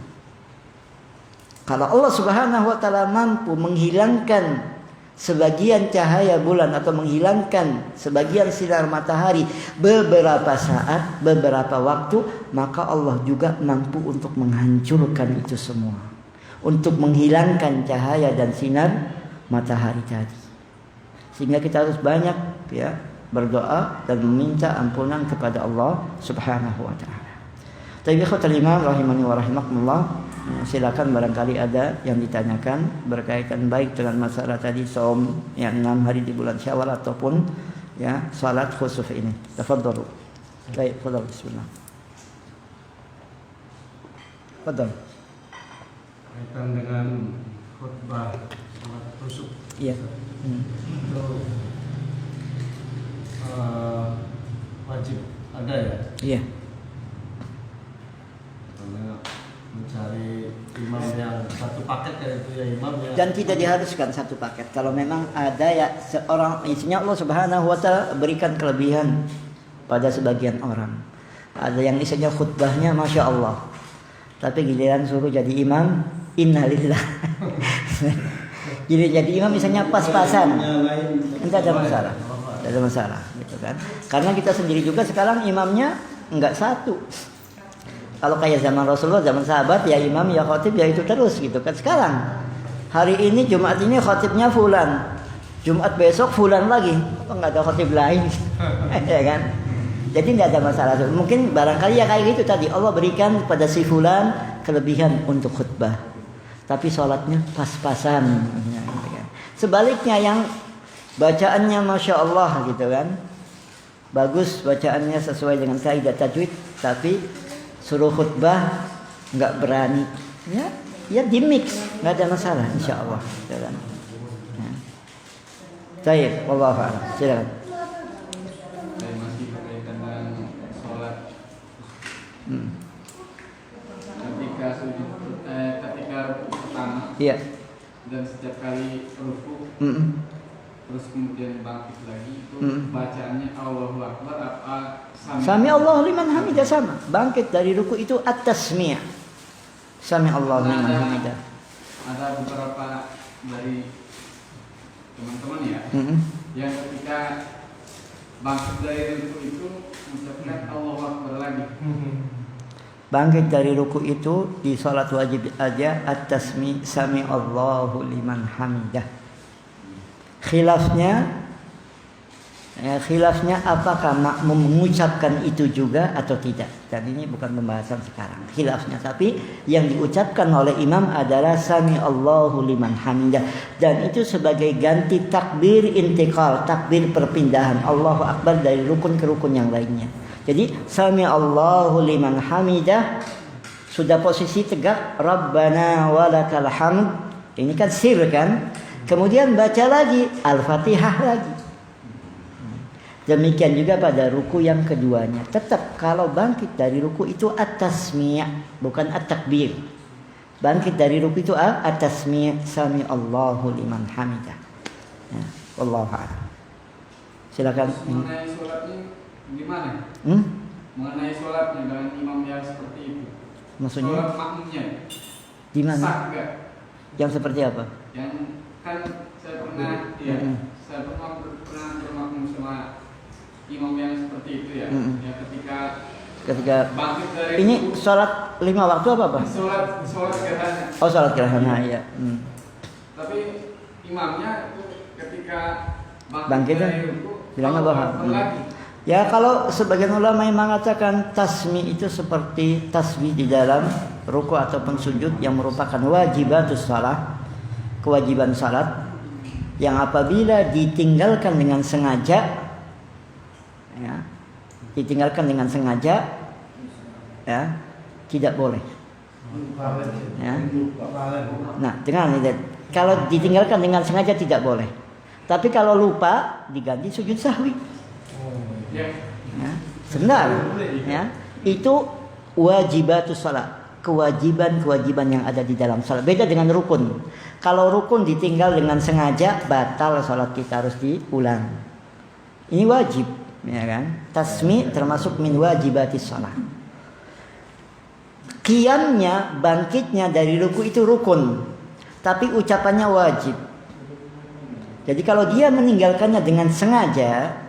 Kalau Allah Subhanahu wa taala mampu menghilangkan sebagian cahaya bulan atau menghilangkan sebagian sinar matahari beberapa saat, beberapa waktu, maka Allah juga mampu untuk menghancurkan itu semua, untuk menghilangkan cahaya dan sinar matahari tadi. Sehingga kita harus banyak ya berdoa dan meminta ampunan kepada Allah Subhanahu wa taala. Tapi ikhwatul iman rahimani wa rahimakumullah, silakan barangkali ada yang ditanyakan berkaitan baik dengan masalah tadi saum yang 6 hari di bulan Syawal ataupun ya salat khusuf ini. Tafadhalu. Baik, tafadhal, bismillah. Tafadhal. Berkaitan dengan khutbah salat khusuf. Iya. Itu wajib ada ya? Iya. Mencari imam yang satu paket, yaitu ya imam yang, dan tidak diharuskan satu paket. Kalau memang ada ya seorang, isinya Allah Subhanahu wa taala berikan kelebihan pada sebagian orang. Ada yang isinya khutbahnya Masya Allah, tapi giliran suruh jadi imam, innalillah. Jadi imam misalnya pas-pasan, tidak ada masalah. tidak ada masalah, gitu kan? Karena kita sendiri juga sekarang imamnya enggak satu. Kalau kayak zaman Rasulullah, zaman sahabat, ya imam, ya khatib, ya itu terus, gitu kan? Sekarang hari ini Jumat ini khatibnya fulan, Jumat besok fulan lagi, apa nggak ada khatib lain, ya kan? Jadi tidak ada masalah. Mungkin barangkali ya kayak gitu tadi, Allah berikan pada si fulan kelebihan untuk khutbah, tapi sholatnya pas-pasan. Sebaliknya yang bacaannya masya Allah gitu kan, bagus bacaannya sesuai dengan kaidah tajwid, tapi suruh khutbah nggak berani, ya di mix, nggak ada masalah, insya Allah. Baik, wallahu a'lam. Silakan. Saya masih berkaitan dengan sholat. Ketika ruku pertama, Iya. dan setiap kali ruku, terus kemudian bangkit lagi, itu bacaannya Allahu Akbar apa Sami Allahu liman hamidah sama. Bangkit dari ruku itu at-tasmi'. Sami Allahu liman hamidah. Ada beberapa dari teman-teman ya, yang ketika bangkit dari ruku itu mengucapkan Allahu Akbar lagi. Bangkit dari ruku itu di salat wajib aja at-tasmi' sami Allahu liman hamidah. Khilafnya apakah makmum mengucapkan itu juga atau tidak. Dan ini bukan pembahasan sekarang khilafnya, tapi yang diucapkan oleh imam adalah sami Allahu liman hamidah, dan itu sebagai ganti takbir intiqal, takbir perpindahan Allahu Akbar dari rukun ke rukun yang lainnya. Jadi sami Allahu liman hamidah sudah posisi tegak, Rabbana walakal hamd, ini kan sir kan. Kemudian baca lagi Al-Fatihah lagi. Demikian juga pada ruku yang keduanya. Tetap kalau bangkit dari ruku itu at-tasmi', bukan at-takbir. Bangkit dari ruku itu at-tasmi', sami Allahu liman hamidah. Ya, wallahu a'lam. Silakan. Mengenai sholatnya gimana? Mengenai sholatnya dengan imam yang seperti itu. Maksudnya? Sholat makmumnya. Di mana? Sah enggak? Yang seperti apa? Yang kan saya pernah saya pernah bermakmum sama imam yang seperti itu ya. Ya ketika bangkit dari ini sholat 5 waktu apa? Sholat gerhana. Oh, sholat gerhana ya. Tapi imamnya itu ketika bangkit dari ruku bilangnya bahwa ya, kalau sebagian ulama yang mengatakan tasmi itu seperti tasbih di dalam ruku ataupun sujud yang merupakan wajibatus shalah, kewajiban salat yang apabila ditinggalkan dengan sengaja, ya, ditinggalkan dengan sengaja, ya, tidak boleh. Ya. Nah, dengar nih, kalau ditinggalkan dengan sengaja tidak boleh. Tapi kalau lupa diganti sujud sahwi. Ya, benar. Ya, itu wajibatus shalah, kewajiban yang ada di dalam salat. Beda dengan rukun. Kalau rukun ditinggal dengan sengaja, batal salat kita, harus diulang. Ini wajib, ya kan? Tasmi termasuk min wajibatis shalah. Qiyamnya, bangkitnya dari ruku itu rukun, tapi ucapannya wajib. Jadi kalau dia meninggalkannya dengan sengaja,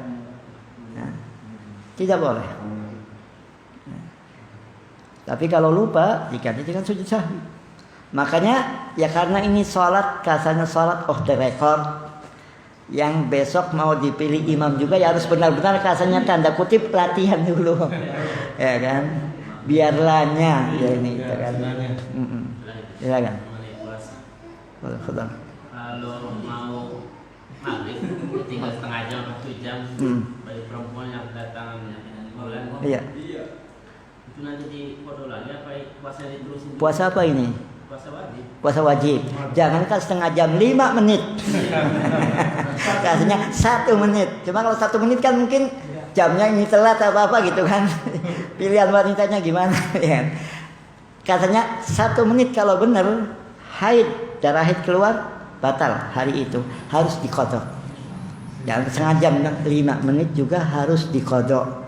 tidak boleh. Tapi kalau lupa diganti dengan sujud sahwi. Makanya ya karena ini sholat, kasarnya sholat off the record, yang besok mau dipilih imam juga ya harus benar-benar kasarnya tanda kutip latihan dulu. Ya kan? Biarlahnya ya ini gitu kan. Silakan. Kalau mau maghrib tinggal setengah jam atau 1 jam bagi perempuan yang kedatangannya bulan. Iya. Itu nanti dipotong lagi apa puasa diterusin? Puasa apa ini? Puasa wajib. Puasa wajib. Jangankan setengah jam, 5 menit. Rasanya 1 menit. Cuma kalau 1 menit kan mungkin jamnya ini telat apa gitu kan. Pilihan wanitanya gimana ya. Katanya 1 menit kalau benar haid, darah haid keluar, batal hari itu, harus diqadha. Jangan setengah jam, 5 menit juga harus diqadha.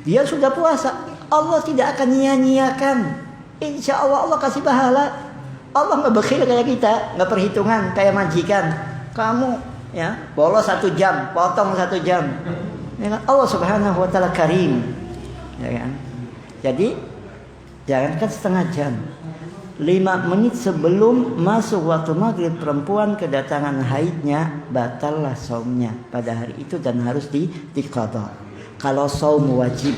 Dia sudah puasa, Allah tidak akan nyia-nyiakan. Insya Allah Allah kasih pahala. Allah nggak bakhil kayak kita, nggak perhitungan kayak majikan. Kamu ya, bolos 1 jam, potong 1 jam. Ya kan? Allah Subhanahu wa taala karim. Ya kan? Jadi jangankan setengah jam, 5 menit sebelum masuk waktu maghrib perempuan kedatangan haidnya, batallah saumnya pada hari itu dan harus diqadha. Kalau saum wajib.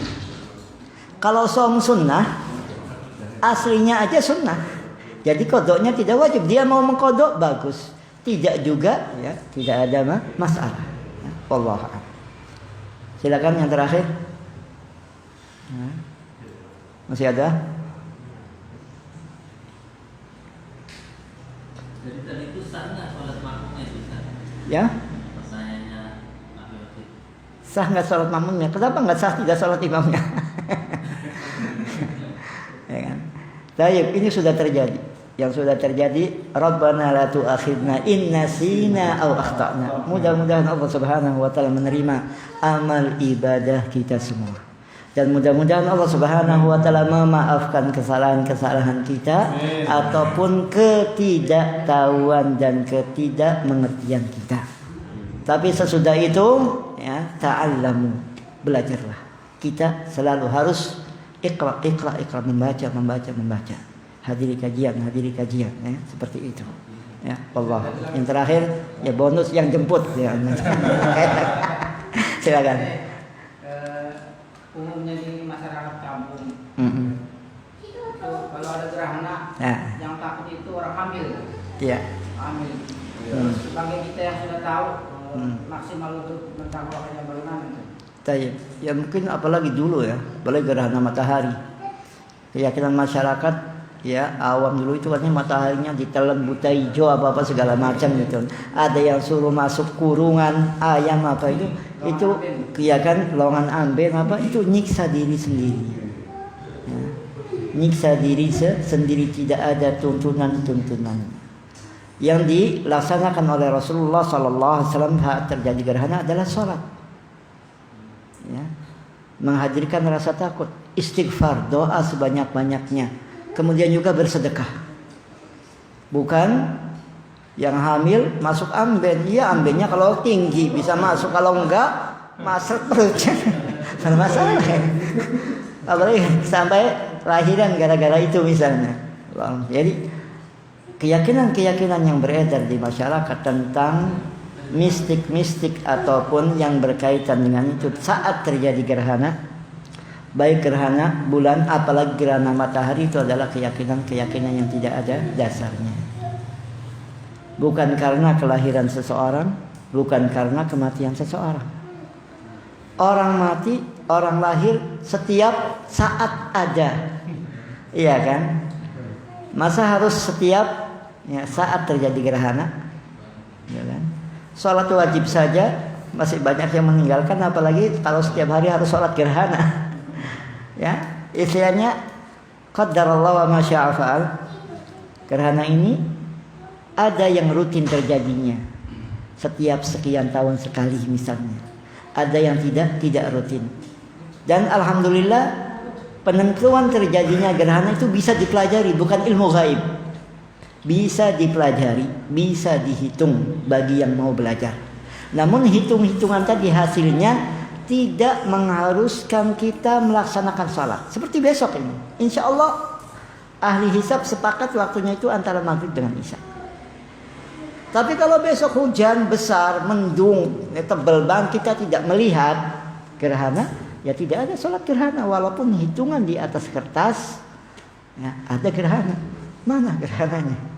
Kalau saum sunnah, aslinya aja sunnah. Jadi qadanya tidak wajib. Dia mau mengqadha bagus. Tidak juga, ya, tidak ada masalah. Ya, wallahu a'lam. Silakan yang terakhir. Masih ada? Jadi tadi itu sah nggak sholat makmumnya itu sah? Ya? Pertanyaannya Pak Yosif. Sah nggak sholat makmumnya? Kenapa nggak sah tidak sholat imamnya? Ya kan? Baik, ini sudah terjadi. Yang sudah terjadi, Rabbana la tu'akhidna in nasina aw akhtana. Mudah-mudahan Allah Subhanahu wa taala menerima amal ibadah kita semua. Dan mudah-mudahan Allah Subhanahu wa taala memaafkan kesalahan-kesalahan kita ataupun ketidaktahuan dan ketidakmengertian kita. Tapi sesudah itu, ya, ta'allamu, belajarlah. Kita selalu harus iqra, membaca. Hadiri kajian, ya, seperti itu. Ya, Allah. Yang terakhir, ya bonus yang jemput, ya. Silakan. Umumnya di masyarakat kampung, itu kalau ada gerhana, yang takut itu orang hamil. Iya. Hamil. Sebagai kita yang sudah tahu maksimal untuk mentakwakannya bagaimana? Tayyib. Ya mungkin apalagi dulu ya, apalagi gerhana matahari. Keyakinan masyarakat, ya awam dulu itu katanya mataharinya ditelan buta hijau apa segala macam gitu. Ada yang suruh masuk kurungan ayam apa itu ya kan, longan amben apa itu, nyiksa diri sendiri. Ya. Nyiksa diri sendiri, tidak ada tuntunan. Yang dilaksanakan oleh Rasulullah sallallahu alaihi wasallam saat terjadi gerhana adalah salat. Ya. Menghadirkan rasa takut, istighfar, doa sebanyak-banyaknya. Kemudian juga bersedekah. Bukan yang hamil masuk amben. Iya, ambennya kalau tinggi bisa masuk, kalau enggak masuk perutnya. Masalah. Apalagi sampai lahiran gara-gara itu misalnya. Jadi keyakinan-keyakinan yang beredar di masyarakat tentang mistik-mistik ataupun yang berkaitan dengan itu saat terjadi gerhana, baik gerhana bulan apalagi gerhana matahari, itu adalah keyakinan-keyakinan yang tidak ada dasarnya. Bukan karena kelahiran seseorang, bukan karena kematian seseorang. Orang mati, orang lahir setiap saat ada. Iya kan? Masa harus setiap saat terjadi gerhana? Ya kan? Salat wajib saja masih banyak yang meninggalkan, apalagi kalau setiap hari harus salat gerhana. Ya, istilahnya qaddarallahu wa ma syaa fa'al. Gerhana ini ada yang rutin terjadinya setiap sekian tahun sekali misalnya. Ada yang tidak rutin. Dan alhamdulillah penentuan terjadinya gerhana itu bisa dipelajari, bukan ilmu gaib. Bisa dipelajari, bisa dihitung bagi yang mau belajar. Namun hitung-hitungan tadi hasilnya tidak mengharuskan kita melaksanakan salat. Seperti besok ini, insya Allah ahli hisab sepakat waktunya itu antara maghrib dengan isya. Tapi kalau besok hujan besar, mendung, tebal banget, kita tidak melihat gerhana, ya tidak ada salat gerhana. Walaupun hitungan di atas kertas ya, ada gerhana. Mana gerhananya?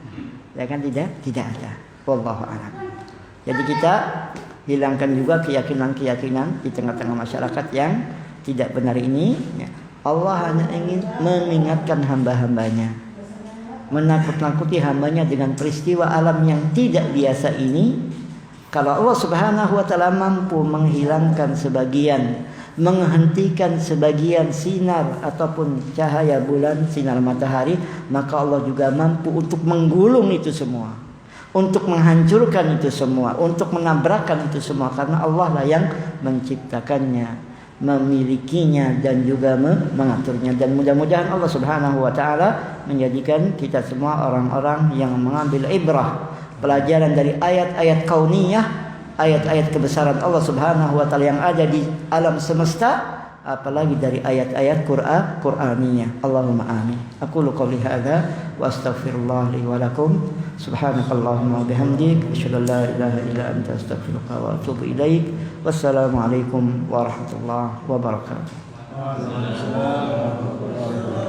Ya kan tidak ada. Wallahu a'lam. Jadi kita hilangkan juga keyakinan-keyakinan di tengah-tengah masyarakat yang tidak benar ini. Allah hanya ingin mengingatkan hamba-hambanya, menakut-nakuti hambanya dengan peristiwa alam yang tidak biasa ini. Kalau Allah Subhanahu wa taala mampu menghilangkan sebagian, menghentikan sebagian sinar ataupun cahaya bulan, sinar matahari, maka Allah juga mampu untuk menggulung itu semua, untuk menghancurkan itu semua, untuk menabrakkan itu semua, karena Allah lah yang menciptakannya, memilikinya dan juga mengaturnya. Dan mudah-mudahan Allah Subhanahu wa taala menjadikan kita semua orang-orang yang mengambil ibrah, pelajaran dari ayat-ayat kauniyah ayat-ayat kebesaran Allah Subhanahu wa taala yang ada di alam semesta, apalagi dari ayat-ayat Qur'aniyah. Allahumma amin. Aqulu qouli hadza wa astaghfirullah li wa lakum. Subhanakallahumma wa bihamdik asyhadu an la ilaha illa anta astaghfiruka wa atubu ilaik. Wassalamu alaikum warahmatullahi wabarakatuh.